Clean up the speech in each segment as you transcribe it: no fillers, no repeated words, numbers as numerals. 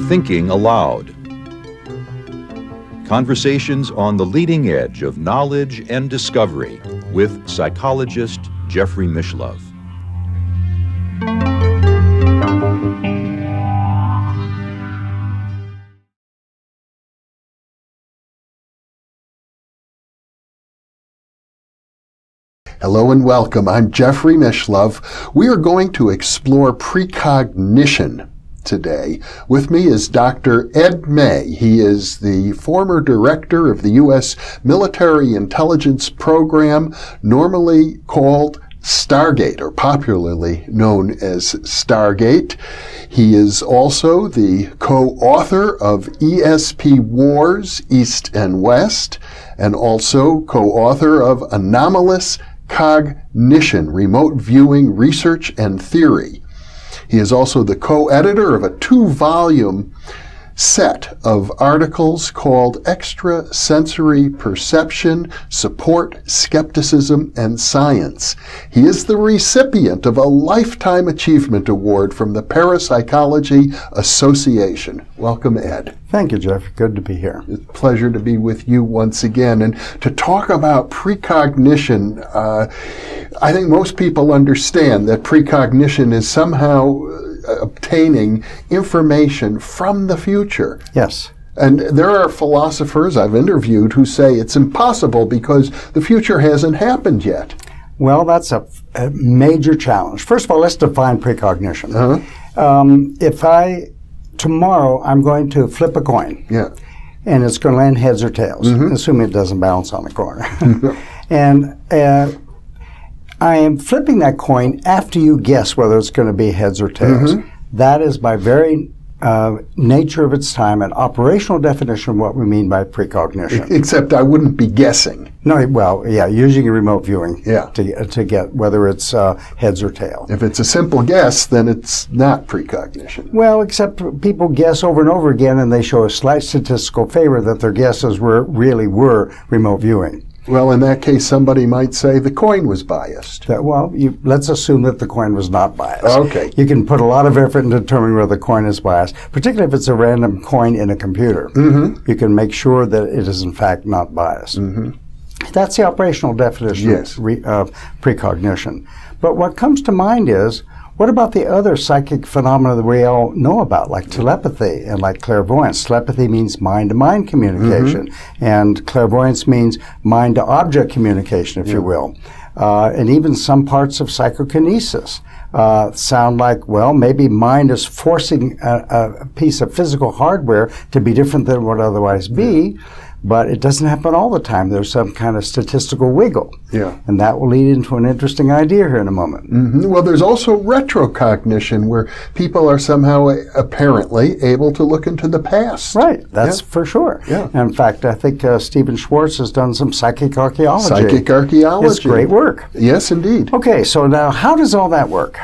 Thinking Aloud. Conversations on the leading edge of knowledge and discovery with psychologist Jeffrey Mishlove. Hello and welcome. I'm Jeffrey Mishlove. We are going to explore precognition today. With me is Dr. Ed May. He is the former director of the U.S. Military Intelligence Program, normally called Stargate, or popularly known as Stargate. He is also the co-author of ESP Wars, East and West, and also co-author of Anomalous Cognition, Remote Viewing Research and Theory. He is also the co-editor of a 2-volume set of articles called Extrasensory Perception, Support, Skepticism, and Science. He is the recipient of a Lifetime Achievement Award from the Parapsychology Association. Welcome, Ed. Thank you, Jeff. Good to be here. It's a pleasure to be with you once again. And to talk about precognition, I think most people understand that precognition is somehow obtaining information from the future. Yes. And there are philosophers I've interviewed who say it's impossible because the future hasn't happened yet. Well, that's a major challenge. First of all, let's define precognition. Tomorrow I'm going to flip a coin. Yeah. And it's going to land heads or tails, assuming it doesn't bounce on the corner. And I am flipping that coin after you guess whether it's going to be heads or tails. That is by very nature of its time an operational definition of what we mean by precognition. Except I wouldn't be guessing. No, well, yeah, using a remote viewing Yeah. to get whether it's heads or tail. If it's a simple guess, then it's not precognition. Well, except people guess over and over again, and they show a slight statistical favor that their guesses really were remote viewing. Well, in that case, somebody might say the coin was biased. Let's assume that the coin was not biased. Okay. You can put a lot of effort in determining whether the coin is biased, particularly if it's a random coin in a computer. You can make sure that it is, in fact, not biased. That's the operational definition of precognition. But what comes to mind is, what about the other psychic phenomena that we all know about, like telepathy and like clairvoyance? Telepathy means mind-to-mind communication, and clairvoyance means mind-to-object communication, if you will. And even some parts of psychokinesis sound like, well, maybe mind is forcing a piece of physical hardware to be different than it would otherwise be. But it doesn't happen all the time. There's some kind of statistical wiggle. Yeah. And that will lead into an interesting idea here in a moment. Well, there's also retrocognition, where people are somehow apparently able to look into the past. Right. That's for sure. Yeah. And in fact, I think Stephen Schwartz has done some psychic archaeology. Psychic archaeology. It's great work. Yes, indeed. Okay, so now how does all that work?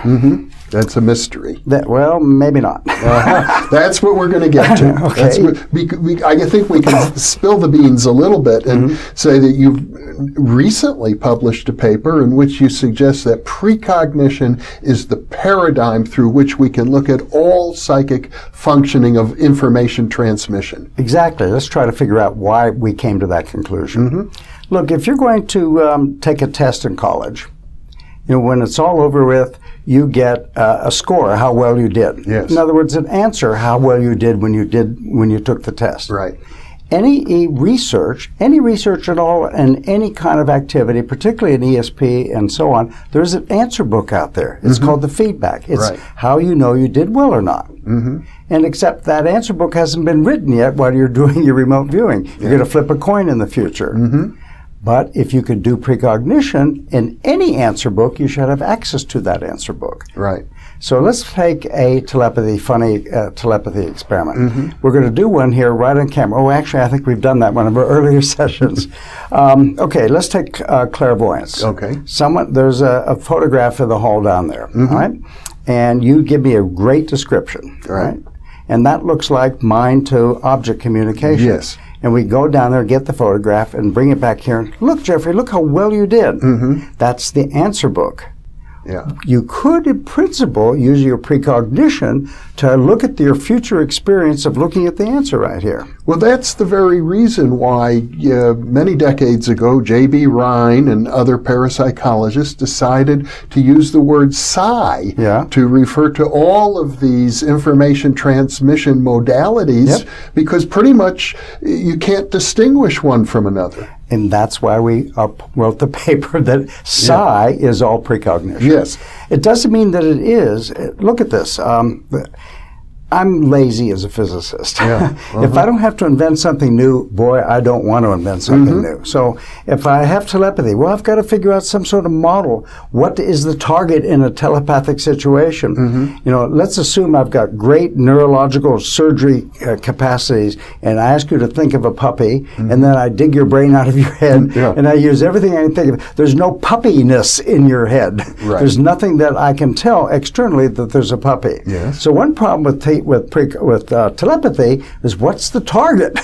That's a mystery. Well, maybe not. That's what we're going to get to. Okay. I think we can spill the beans a little bit and say that you've recently published a paper in which you suggest that precognition is the paradigm through which we can look at all psychic functioning of information transmission. Exactly. Let's try to figure out why we came to that conclusion. Look, if you're going to take a test in college, when it's all over with, you get a score, how well you did. Yes. In other words, an answer, how well you did when you took the test. Right. Any research at all, and any kind of activity, particularly in ESP and so on, there's an answer book out there. It's called the feedback. It's how you know you did well or not. And except that answer book hasn't been written yet while you're doing your remote viewing. You're going to flip a coin in the future. But if you could do precognition in any answer book, you should have access to that answer book. Right. So let's take a telepathy experiment. We're going to do one here right on camera. Oh, actually, I think we've done that one of our earlier sessions. Okay, let's take clairvoyance. Okay. There's a photograph of the hall down there, all right? And you give me a great description, right? And that looks like mind-to-object communication. Yes. And we go down there, get the photograph, and bring it back here. And look, Jeffrey, look how well you did. That's the answer book. Yeah. You could, in principle, use your precognition to look at your future experience of looking at the answer right here. Well, that's the very reason why many decades ago, J.B. Rhine and other parapsychologists decided to use the word psi to refer to all of these information transmission modalities, because pretty much you can't distinguish one from another. And that's why we wrote the paper that psi is all precognition. Yes. It doesn't mean that it is. Look at this. I'm lazy as a physicist. Yeah. If I don't have to invent something new, boy, I don't want to invent something new. So if I have telepathy, well, I've got to figure out some sort of model. What is the target in a telepathic situation? You know, let's assume I've got great neurological surgery capacities, and I ask you to think of a puppy, and then I dig your brain out of your head, and I use everything I can think of. There's no puppiness in your head. Right. There's nothing that I can tell externally that there's a puppy. Yes. So one problem with telepathy is, what's the target?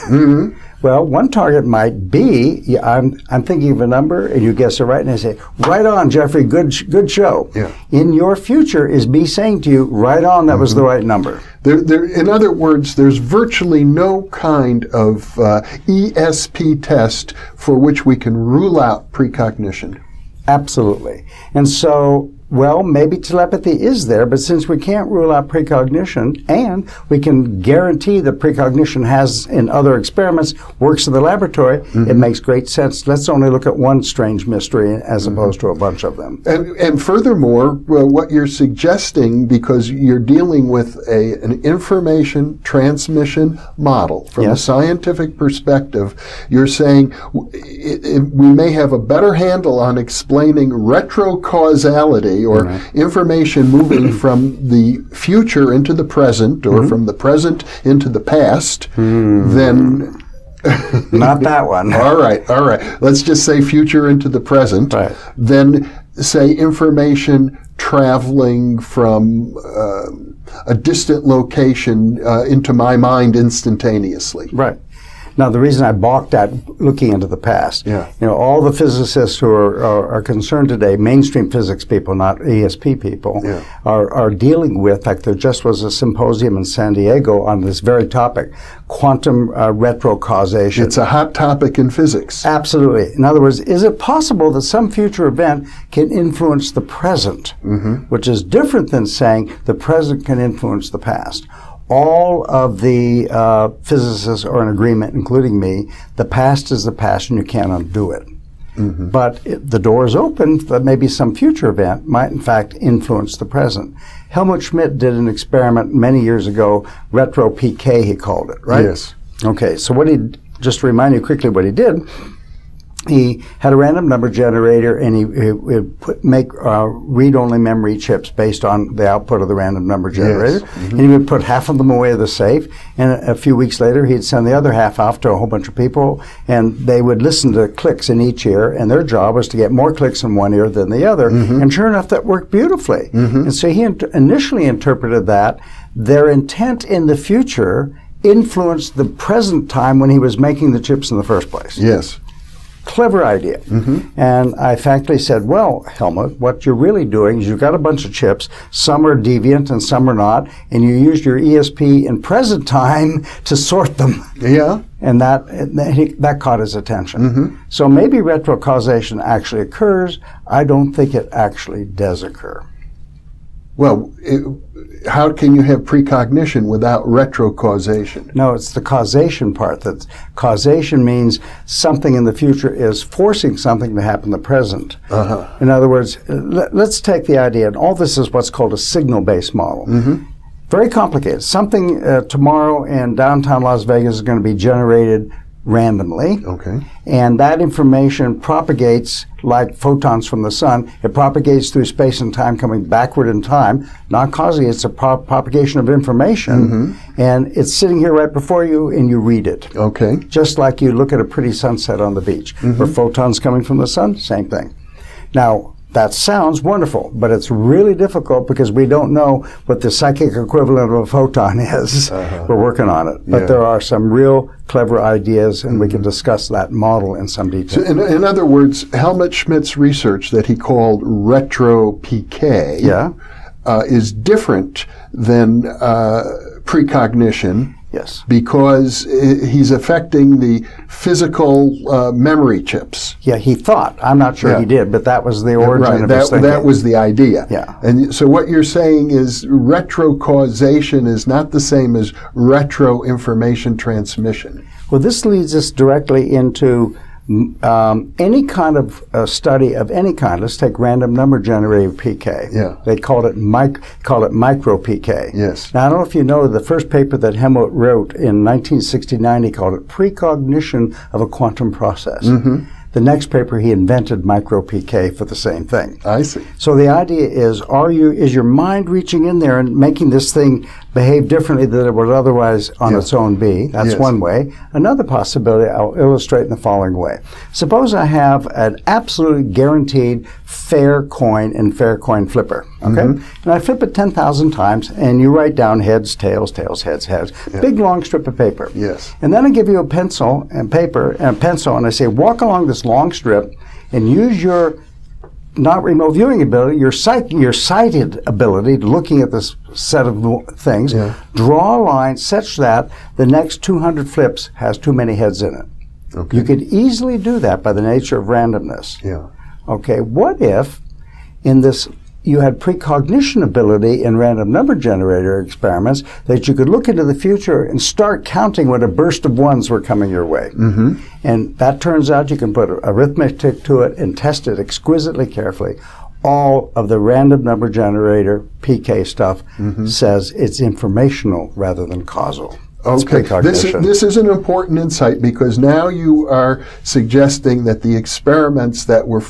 Well, one target might be, I'm thinking of a number, and you guess it right, and I say, right on, Jeffrey, good show. Yeah. In your future is me saying to you, right on, that was the right number. In other words, there's virtually no kind of ESP test for which we can rule out precognition. Absolutely. And so, well, maybe telepathy is there, but since we can't rule out precognition, and we can guarantee that precognition has, in other experiments, works in the laboratory, it makes great sense. Let's only look at one strange mystery as opposed to a bunch of them. And furthermore, what you're suggesting, because you're dealing with an information transmission model from a scientific perspective, you're saying we may have a better handle on explaining retrocausality, or information moving from the future into the present, or from the present into the past, then... Not that one. All right. Let's just say future into the present. Right. Then say information traveling from a distant location into my mind instantaneously. Right. Now, the reason I balked at looking into the past, you know, all the physicists who are concerned today, mainstream physics people, not ESP people, are dealing with, like there just was a symposium in San Diego on this very topic, quantum retrocausation. It's a hot topic in physics. Absolutely. In other words, is it possible that some future event can influence the present, which is different than saying the present can influence the past? All of the physicists are in agreement, including me, the past is the past and you can't undo it. But the door is open that maybe some future event might in fact influence the present. Helmut Schmidt did an experiment many years ago, retro PK he called it, right? Yes. Okay, so just to remind you quickly what he did, he had a random number generator, and he would make read-only memory chips based on the output of the random number generator. And he would put half of them away in the safe, and a few weeks later he'd send the other half off to a whole bunch of people, and they would listen to clicks in each ear, and their job was to get more clicks in one ear than the other. And sure enough, that worked beautifully. And so he initially interpreted that their intent in the future influenced the present time when he was making the chips in the first place. Yes. Clever idea. And I frankly said, well, Helmut, what you're really doing is you've got a bunch of chips, some are deviant and some are not, and you used your ESP in present time to sort them. Yeah. And that caught his attention. So maybe retrocausation actually occurs. I don't think it actually does occur. Well, how can you have precognition without retrocausation? No, it's the causation part. Causation means something in the future is forcing something to happen in the present. In other words, let's take the idea, and all this is what's called a signal-based model. Very complicated. Something tomorrow in downtown Las Vegas is going to be generated randomly. Okay. And that information propagates like photons from the sun. It propagates through space and time, coming backward in time. Not causally, it's a propagation of information. And it's sitting here right before you, and you read it. Okay. Just like you look at a pretty sunset on the beach. Where photons coming from the sun, same thing. Now, that sounds wonderful, but it's really difficult because we don't know what the psychic equivalent of a photon is. We're working on it. But there are some real clever ideas, and we can discuss that model in some detail. So in other words, Helmut Schmidt's research that he called retro-PK is different than precognition. Yes. Because he's affecting the physical memory chips. Yeah, he thought. I'm not sure he did, but that was the origin of his thinking. That was the idea. Yeah. And so what you're saying is retrocausation is not the same as retro-information transmission. Well, this leads us directly into any kind of study of any kind. Let's take random number generator PK. Yeah. They call it micro-PK. Yes. Now, I don't know if you know the first paper that Helmut wrote in 1969, he called it Precognition of a Quantum Process. The next paper, he invented micro-PK for the same thing. I see. So the idea is your mind reaching in there and making this thing behave differently than it would otherwise on its own be? That's one way. Another possibility I'll illustrate in the following way. Suppose I have an absolutely guaranteed fair coin and fair coin flipper, okay? And I flip it 10,000 times, and you write down heads, tails, tails, heads, heads. Big long strip of paper. Yes. And then I give you a pencil and paper and a pencil, and I say, walk along this long strip and use your not remote viewing ability, your sighted ability, looking at this set of things, draw a line such that the next 200 flips has too many heads in it. You could easily do that by the nature of randomness. Okay, what if in this you had precognition ability in random number generator experiments that you could look into the future and start counting when a burst of ones were coming your way. And that turns out you can put arithmetic to it and test it exquisitely carefully. All of the random number generator PK stuff says it's informational rather than causal. Okay, this is an important insight because now you are suggesting that the experiments that were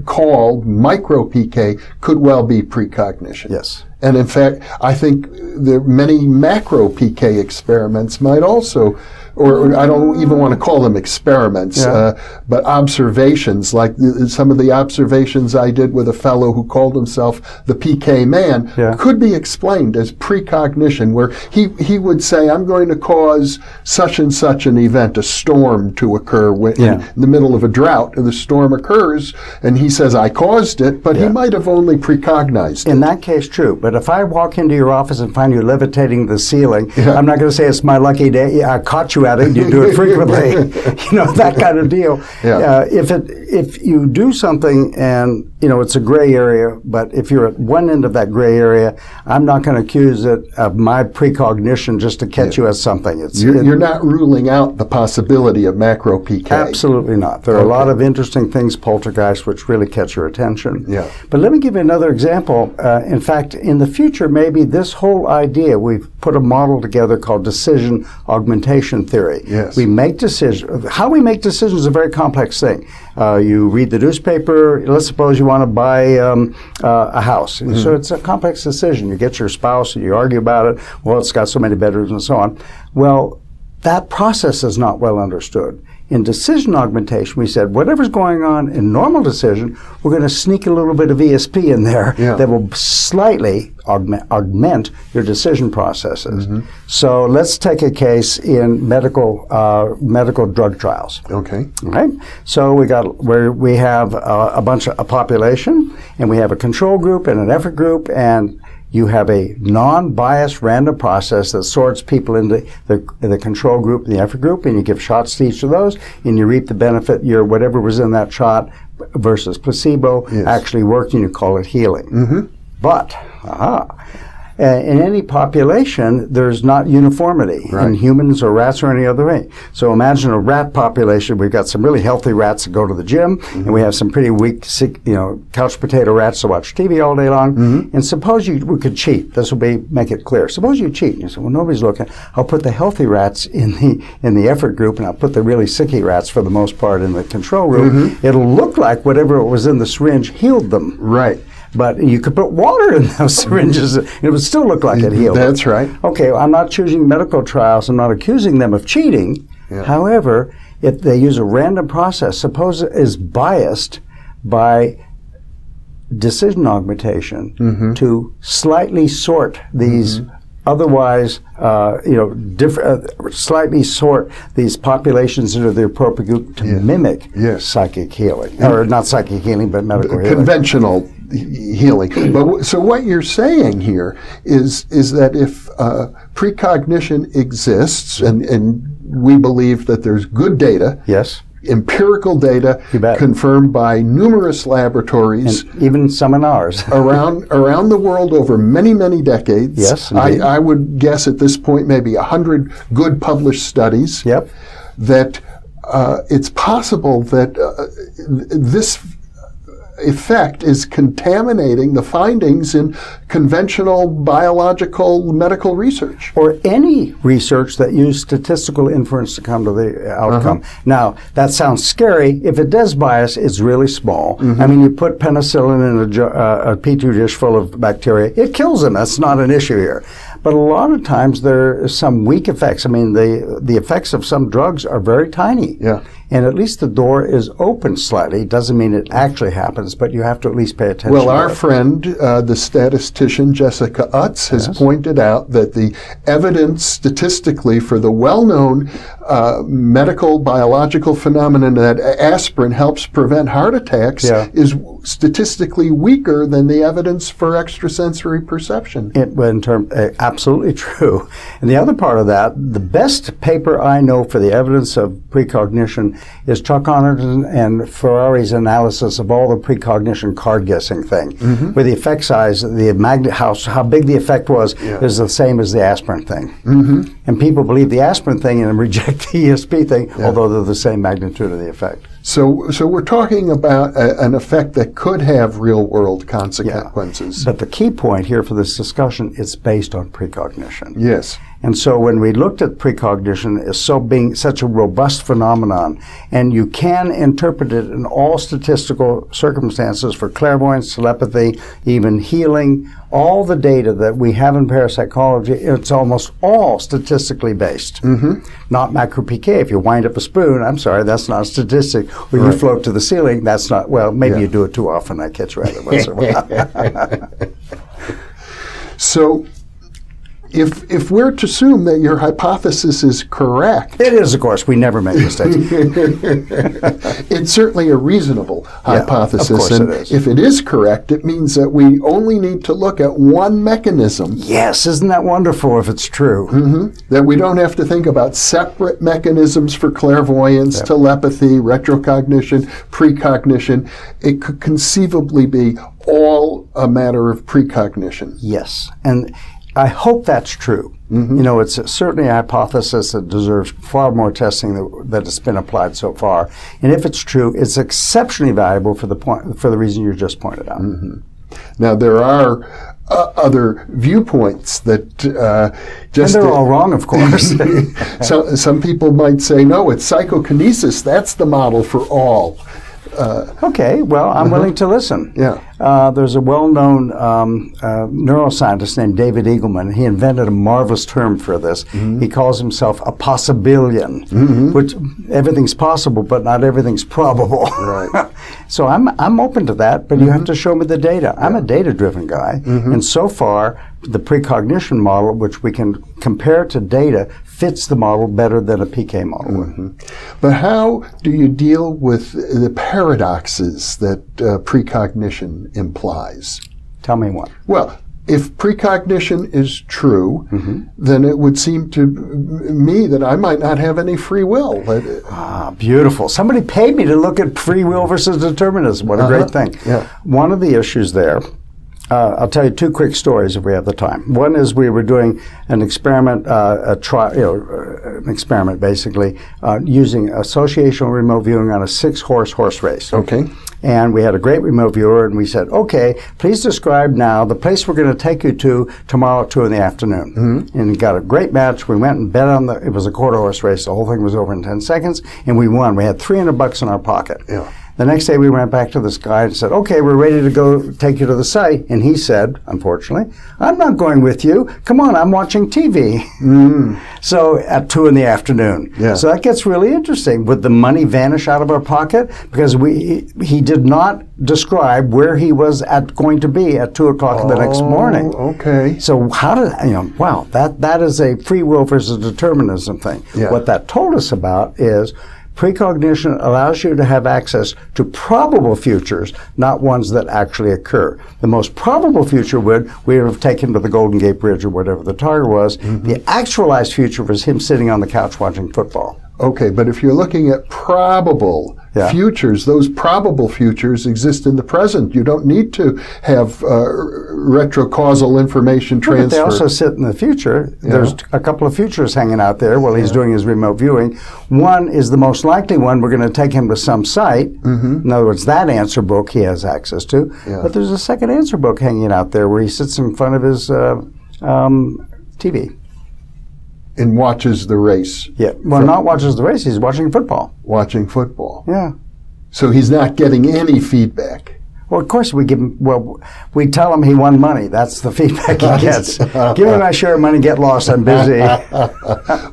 called micro-PK could well be precognition. Yes. And in fact, I think the many macro-PK experiments might also, or I don't even want to call them experiments, but observations, like some of the observations I did with a fellow who called himself the PK man, could be explained as precognition, where he would say, I'm going to cause such and such an event, a storm to occur in the middle of a drought, and the storm occurs, and he says, I caused it, but he might have only precognized it. In that case, true. But if I walk into your office and find you levitating the ceiling, I'm not going to say it's my lucky day. I caught you at it. You do it frequently. That kind of deal. If you do something and it's a gray area, but if you're at one end of that gray area, I'm not going to accuse it of my precognition just to catch you as something. You're not ruling out the possibility of macro-PK. Absolutely not. There are a lot of interesting things, poltergeists, which really catch your attention. But let me give you another example. In fact, in the future, maybe this whole idea, we've put a model together called decision augmentation theory. We make decisions. How we make decisions is a very complex thing. You read the newspaper. Let's suppose you want to buy a house. So it's a complex decision. You get your spouse and you argue about it. Well, it's got so many bedrooms and so on. Well, that process is not well understood. In decision augmentation, we said whatever's going on in normal decision, we're going to sneak a little bit of ESP in there that will slightly augment your decision processes. So let's take a case in medical drug trials. Okay. Right. So we have a population, and we have a control group and an effort group, and you have a non-biased random process that sorts people into the control group and the effort group, and you give shots to each of those, and you reap the benefit. Whatever was in that shot versus placebo actually worked, and you call it healing. But, in any population, there's not uniformity in humans or rats or any other way. So imagine a rat population. We've got some really healthy rats that go to the gym, and we have some pretty weak, sick, couch potato rats that watch TV all day long. And suppose we could cheat. This will make it clear. Suppose you cheat. And you say, well, nobody's looking. I'll put the healthy rats in the effort group, and I'll put the really sicky rats, for the most part, in the control group. It'll look like whatever was in the syringe healed them. But you could put water in those syringes, and it would still look like it healed. That's right. Okay, I'm not choosing medical trials. I'm not accusing them of cheating. However, if they use a random process, suppose it is biased by decision augmentation to slightly sort these otherwise, slightly sort these populations into the appropriate group to mimic psychic healing, or not psychic healing, but medical healing. Conventional healing. But so what you're saying here is that if precognition exists, and we believe that there's good data, empirical data confirmed by numerous laboratories, and even some in ours, around the world over many, many decades. Yes, I would guess at this point maybe 100 good published studies. That it's possible that this effect is contaminating the findings in conventional biological medical research. Or any research that used statistical inference to come to the outcome. Now, that sounds scary. If it does bias, it's really small. I mean, you put penicillin in a petri dish full of bacteria, it kills them. That's not an issue here. But a lot of times there are some weak effects. I mean, the effects of some drugs are very tiny. And at least the door is open slightly. Doesn't mean it actually happens, but you have to at least pay attention Well, to our it. friend, the statistician Jessica Utz, has pointed out that the evidence statistically for the well-known medical biological phenomenon that aspirin helps prevent heart attacks is statistically weaker than the evidence for extrasensory perception. Absolutely true. And the other part of that, the best paper I know for the evidence of precognition is Chuck Honerton and Ferrari's analysis of all the precognition card guessing thing, where the effect size, how big the effect was, is the same as the aspirin thing. And people believe the aspirin thing and reject the ESP thing, although they're the same magnitude of the effect. So we're talking about an effect that could have real-world consequences. But the key point here for this discussion, it's based on precognition. Yes. And so when we looked at precognition as being such a robust phenomenon, and you can interpret it in all statistical circumstances for clairvoyance, telepathy, even healing, all the data that we have in parapsychology, it's almost all statistically based. Not macro-PK. If you wind up a spoon, I'm sorry, that's not a statistic. When you float to the ceiling, that's not, well, maybe you do it too often. I catch rabbit once in a while. So, if we're to assume that your hypothesis is correct... It is, of course. We never make mistakes. It's certainly a reasonable hypothesis. Of course and it is. If it is correct, it means that we only need to look at one mechanism. Yes, isn't that wonderful if it's true? That we don't have to think about separate mechanisms for clairvoyance, telepathy, retrocognition, precognition. It could conceivably be all a matter of precognition. Yes, and I hope that's true. It's certainly a hypothesis that deserves far more testing that has been applied so far. And if it's true, it's exceptionally valuable for the reason you just pointed out. Now, there are other viewpoints that just... And they're all wrong, of course. So, some people might say, no, it's psychokinesis. That's the model for all. Okay, well, I'm willing to listen. There's a well-known neuroscientist named David Eagleman. He invented a marvelous term for this. He calls himself a possibillion, which everything's possible, but not everything's probable. So I'm open to that, but you have to show me the data. I'm a data-driven guy, and so far, the precognition model, which we can compare to data, fits the model better than a PK model would. But how do you deal with the paradoxes that precognition implies? Tell me one. Well, if precognition is true, then it would seem to me that I might not have any free will. Beautiful. Somebody paid me to look at free will versus determinism. What a great thing. One of the issues there, I'll tell you two quick stories if we have the time. One is we were doing an experiment, an experiment basically, using associational remote viewing on a 6-horse race. And we had a great remote viewer, and we said, okay, please describe now the place we're going to take you to tomorrow at 2 in the afternoon. And we got a great match. We went and bet on it was a quarter horse race. The whole thing was over in 10 seconds, and we won. We had $300 in our pocket. The next day we went back to this guy and said, okay, we're ready to go take you to the site. And he said, unfortunately, I'm not going with you. Come on, I'm watching TV. So at 2 in the afternoon. Yeah. So that gets really interesting. Would the money vanish out of our pocket? Because he did not describe where he was going to be at 2 o'clock the next morning. Okay. So how did, wow, that is a free will versus determinism thing. Yeah. What that told us about is precognition allows you to have access to probable futures, not ones that actually occur. The most probable future we would have taken to the Golden Gate Bridge or whatever the target was. The actualized future was him sitting on the couch watching football. Okay, but if you're looking at probable futures, those probable futures exist in the present. You don't need to have retrocausal information transfer. But they also sit in the future. Yeah. There's a couple of futures hanging out there while he's doing his remote viewing. One is the most likely one. We're going to take him to some site. In other words, that answer book he has access to. Yeah. But there's a second answer book hanging out there where he sits in front of his TV. And watches the race. Yeah, well, not watches the race. He's watching football. Watching football. Yeah. So he's not getting any feedback. Well, of course we give him. Well, we tell him he won money. That's the feedback he gets. Give him my share of money. Get lost. I'm busy.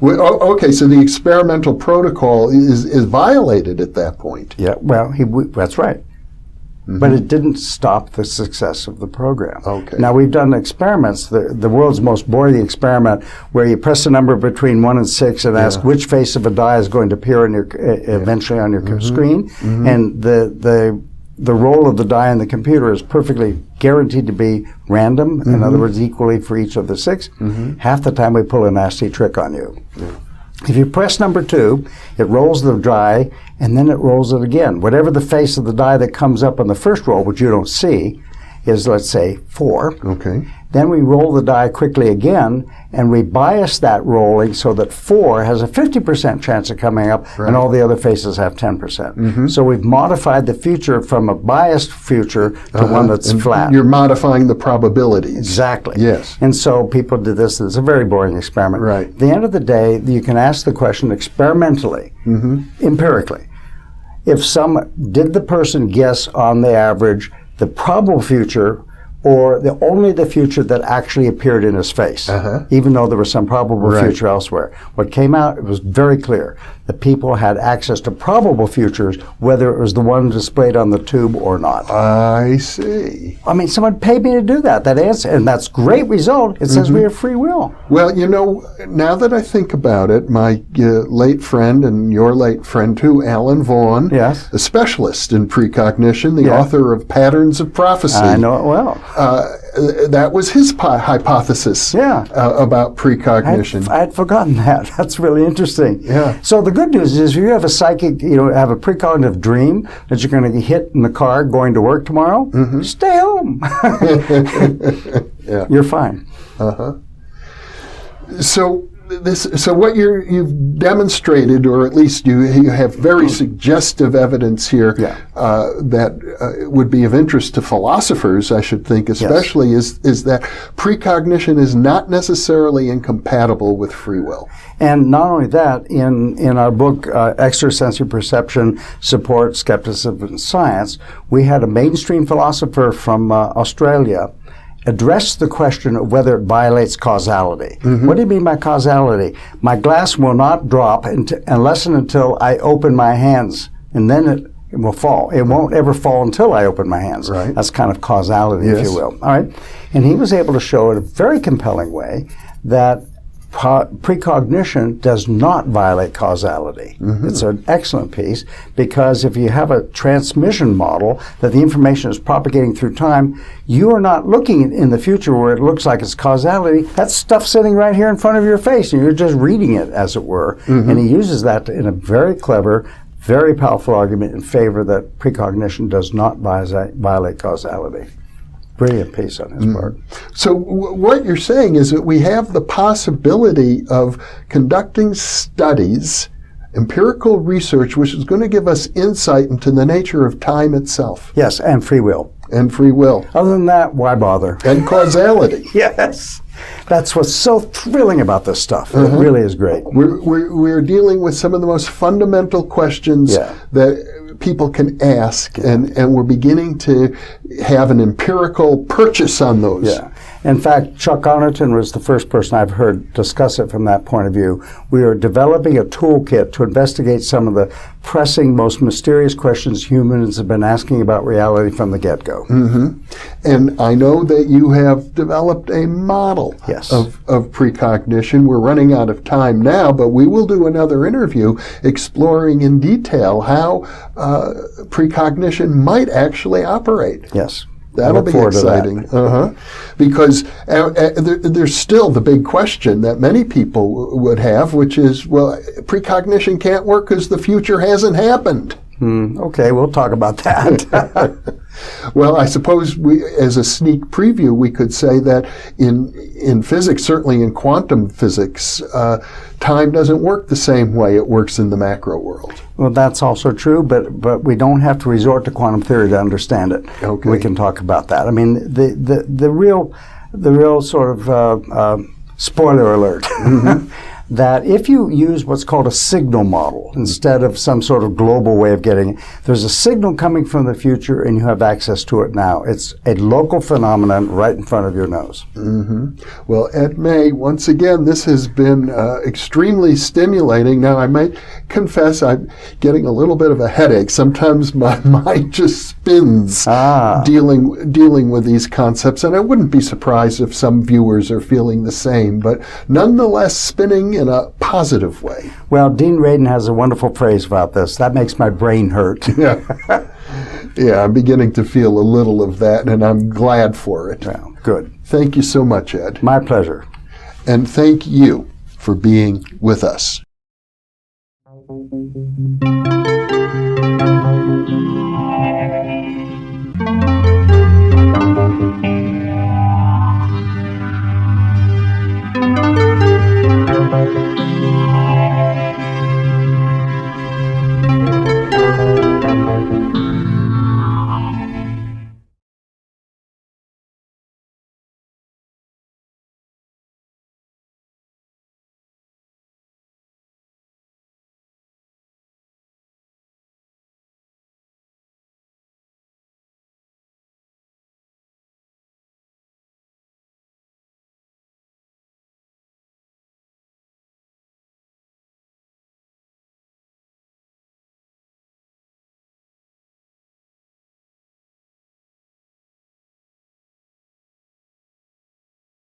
Okay, so the experimental protocol is violated at that point. Yeah. Well, that's right. But it didn't stop the success of the program. Okay. Now, we've done experiments, the world's most boring experiment, where you press a number between 1 and 6 and ask which face of a die is going to appear on your, eventually on your screen. And the roll of the die in the computer is perfectly guaranteed to be random, in other words, equally for each of the 6. Half the time we pull a nasty trick on you. If you press number 2, it rolls the die, and then it rolls it again. Whatever the face of the die that comes up on the first roll, which you don't see, is, let's say, 4. Okay. Then we roll the die quickly again, and we bias that rolling so that 4 has a 50% chance of coming up, and all the other faces have 10%. So we've modified the future from a biased future to one that's flat. You're modifying the probabilities. Exactly. Yes. And so people did this. It's a very boring experiment. Right. At the end of the day, you can ask the question experimentally, empirically. If did the person guess on the average the probable future or only the future that actually appeared in his face, even though there was some probable future elsewhere. What came out, it was very clear that people had access to probable futures, whether it was the one displayed on the tube or not. I see. I mean, someone paid me to do that answer, and that's great result. It says we have free will. Well, now that I think about it, my late friend and your late friend too, Alan Vaughan, a specialist in precognition, the author of Patterns of Prophecy. I know it well. That was his hypothesis about precognition. I had forgotten that. That's really interesting. Yeah. So the good news is if you have a psychic, have a precognitive dream that you're going to get hit in the car going to work tomorrow, stay home. You're fine. So what you've demonstrated, or at least you have very suggestive evidence here that would be of interest to philosophers, I should think, especially, is that precognition is not necessarily incompatible with free will. And not only that, in our book, Extrasensory Perception, Support, Skepticism, and Science, we had a mainstream philosopher from Australia address the question of whether it violates causality. What do you mean by causality? My glass will not drop unless and until I open my hands, and then it will fall. It won't ever fall until I open my hands. Right. That's kind of causality, if you will. All right. And he was able to show in a very compelling way that precognition does not violate causality. It's an excellent piece because if you have a transmission model that the information is propagating through time, you are not looking in the future where it looks like it's causality. That stuff's sitting right here in front of your face and you're just reading it, as it were. And he uses that in a very clever, very powerful argument in favor that precognition does not violate causality. Brilliant piece on his part. So what you're saying is that we have the possibility of conducting studies, empirical research, which is going to give us insight into the nature of time itself. Yes, and free will. And free will. Other than that, why bother? And causality. Yes. That's what's so thrilling about this stuff. It really is great. We're dealing with some of the most fundamental questions that people can ask, and we're beginning to have an empirical purchase on those. Yeah. In fact, Chuck Arnerton was the first person I've heard discuss it from that point of view. We are developing a toolkit to investigate some of the pressing, most mysterious questions humans have been asking about reality from the get-go. Mm-hmm. And I know that you have developed a model Yes. of precognition. We're running out of time now, but we will do another interview exploring in detail how precognition might actually operate. Yes. That'll be exciting. Because there's still the big question that many people would have, which is, well, precognition can't work because the future hasn't happened. Okay, we'll talk about that. Well, I suppose as a sneak preview, we could say that in physics, certainly in quantum physics, time doesn't work the same way it works in the macro world. Well, that's also true, but we don't have to resort to quantum theory to understand it. Okay. We can talk about that. I mean, the real sort of spoiler alert. That if you use what's called a signal model instead of some sort of global way of getting it, there's a signal coming from the future and you have access to it now. It's a local phenomenon right in front of your nose. Well, Ed May, once again, this has been extremely stimulating. Now, I might confess I'm getting a little bit of a headache. Sometimes my mind just spins dealing with these concepts, and I wouldn't be surprised if some viewers are feeling the same, but nonetheless spinning in a positive way. Well, Dean Radin has a wonderful phrase about this. That makes my brain hurt. Yeah, I'm beginning to feel a little of that, and I'm glad for it. Well, good. Thank you so much, Ed. My pleasure. And thank you for being with us.